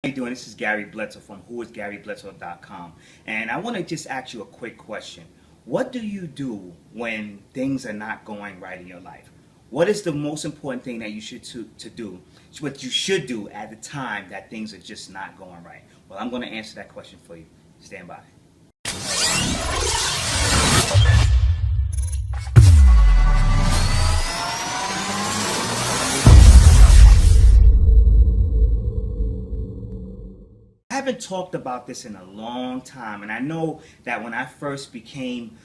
How you doing? This is Gary Bledsoe from whoisgarybledsoe.com, and I want to just ask you a quick question. What do you do when things are not going right in your life? What is the most important thing that you should to do? What you should do at the time that things are just not going right? Well, I'm going to answer that question for you. Stand by. I haven't talked about this in a long time, and I know that when I first became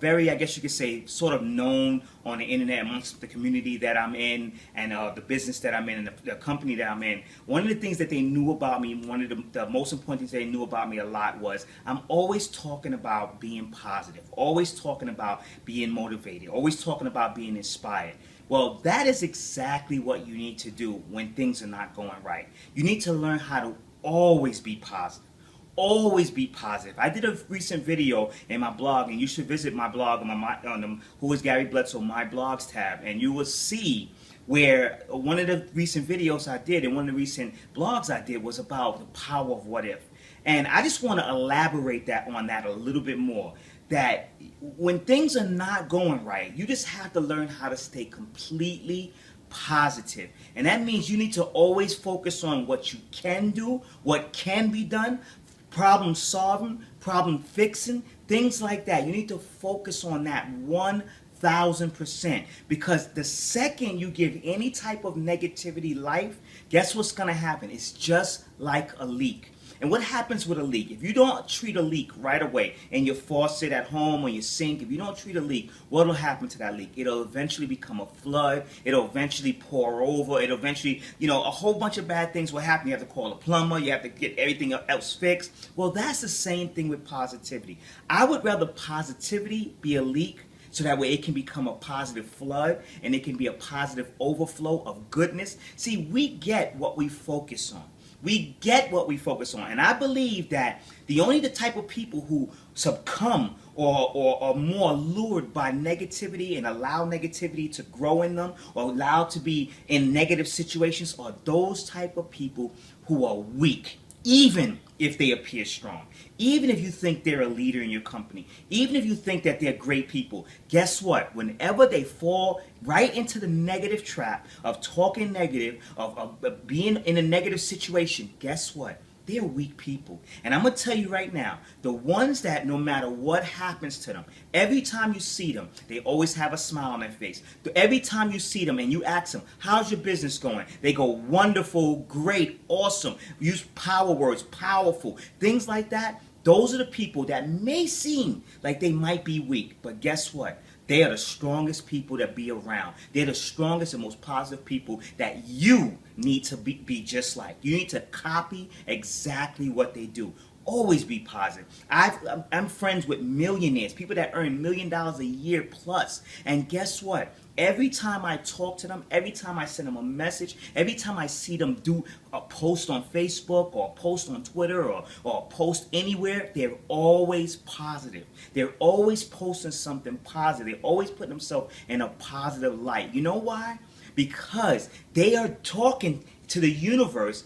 very, I guess you could say, sort of known on the internet amongst the community that I'm in and the business that I'm in and the company that I'm in, one of the things that they knew about me, one of the most important things they knew about me a lot was I'm always talking about being positive, always talking about being motivated, always talking about being inspired. Well, that is exactly what you need to do when things are not going right. You need to learn how to always be positive. Always be positive. I did a recent video in my blog, and you should visit my blog on the Who is Gary Bledsoe My Blogs tab, and you will see where one of the recent videos I did and one of the recent blogs I did was about the power of what if. And I just want to elaborate on that a little bit more. That when things are not going right, you just have to learn how to stay completely positive. And that means you need to always focus on what you can do, what can be done, problem solving, problem fixing, things like that. You need to focus on that 1,000%, because the second you give any type of negativity life, guess what's going to happen? It's just like a leak. And what happens with a leak? If you don't treat a leak right away in your faucet at home or your sink, if you don't treat a leak, what will happen to that leak? It'll eventually become a flood. It'll eventually pour over. It'll eventually, a whole bunch of bad things will happen. You have to call a plumber. You have to get everything else fixed. Well, that's the same thing with positivity. I would rather positivity be a leak so that way it can become a positive flood and it can be a positive overflow of goodness. See, we get what we focus on. We get what we focus on. And I believe that the type of people who succumb or are more lured by negativity and allow negativity to grow in them or allow to be in negative situations are those type of people who are weak, even if they appear strong. Even if you think they're a leader in your company, even if you think that they're great people, guess what? Whenever they fall right into the negative trap of talking negative, of being in a negative situation, guess what? They're weak people. And I'm going to tell you right now, the ones that no matter what happens to them, every time you see them, they always have a smile on their face. Every time you see them and you ask them, how's your business going? They go, wonderful, great, awesome. Use power words, powerful, things like that. Those are the people that may seem like they might be weak, but guess what? They are the strongest people to be around. They're the strongest and most positive people that you need to be just like. You need to copy exactly what they do. Always be positive. I'm friends with millionaires, people that earn $1 million a year plus. And guess what? Every time I talk to them, every time I send them a message, every time I see them do a post on Facebook or a post on Twitter or a post anywhere, they're always positive. They're always posting something positive. They're always putting themselves in a positive light. You know why? Because they are talking to the universe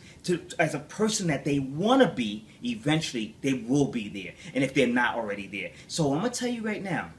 as a person that they want to be. Eventually, they will be there. And if they're not already there. So I'm going to tell you right now,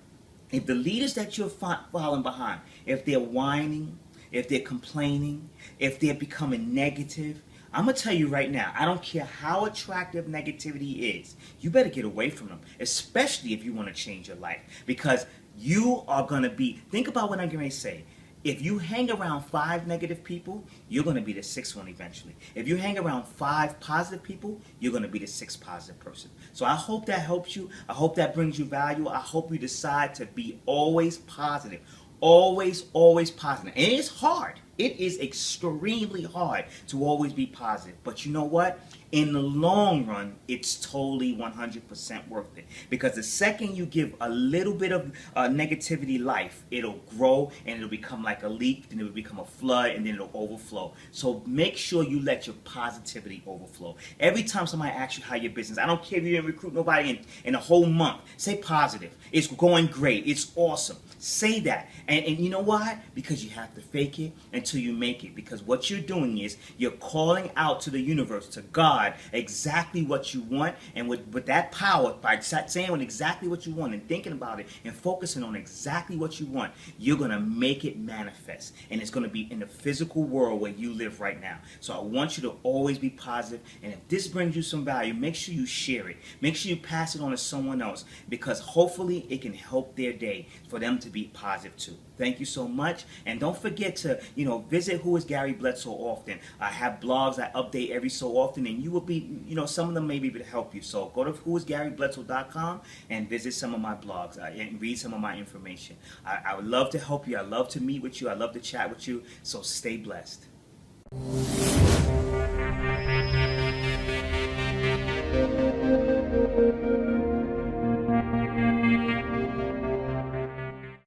if the leaders that you're following behind, if they're whining, if they're complaining, if they're becoming negative, I'm going to tell you right now, I don't care how attractive negativity is, you better get away from them, especially if you want to change your life. Because you are going to be, think about what I'm going to say. If you hang around 5 negative people, you're going to be the 6th one eventually. If you hang around 5 positive people, you're going to be the 6th positive person. So I hope that helps you. I hope that brings you value. I hope you decide to be always positive. Always, always positive. And it's hard. It is extremely hard to always be positive. But you know what? In the long run, it's totally 100% worth it. Because the second you give a little bit of negativity life, it'll grow and it'll become like a leak, then it'll become a flood, and then it'll overflow. So make sure you let your positivity overflow. Every time somebody asks you how your business, I don't care if you didn't recruit nobody in a whole month, say positive. It's going great. It's awesome. Say that. And you know why? Because you have to fake it until until you make it, because what you're doing is you're calling out to the universe, to God, exactly what you want, and with that power, by saying exactly what you want and thinking about it and focusing on exactly what you want, you're going to make it manifest, and it's going to be in the physical world where you live right now. So I want you to always be positive, and if this brings you some value, make sure you share it. Make sure you pass it on to someone else, because hopefully it can help their day for them to be positive too. Thank you so much, and don't forget to visit Who is Gary Bledsoe often. I have blogs I update every so often, and you will be some of them may be able to help you. So go to whoisgarybledsoe.com and visit some of my blogs and read some of my information. I would love to help you. I love to meet with you. I love to chat with you. So stay blessed.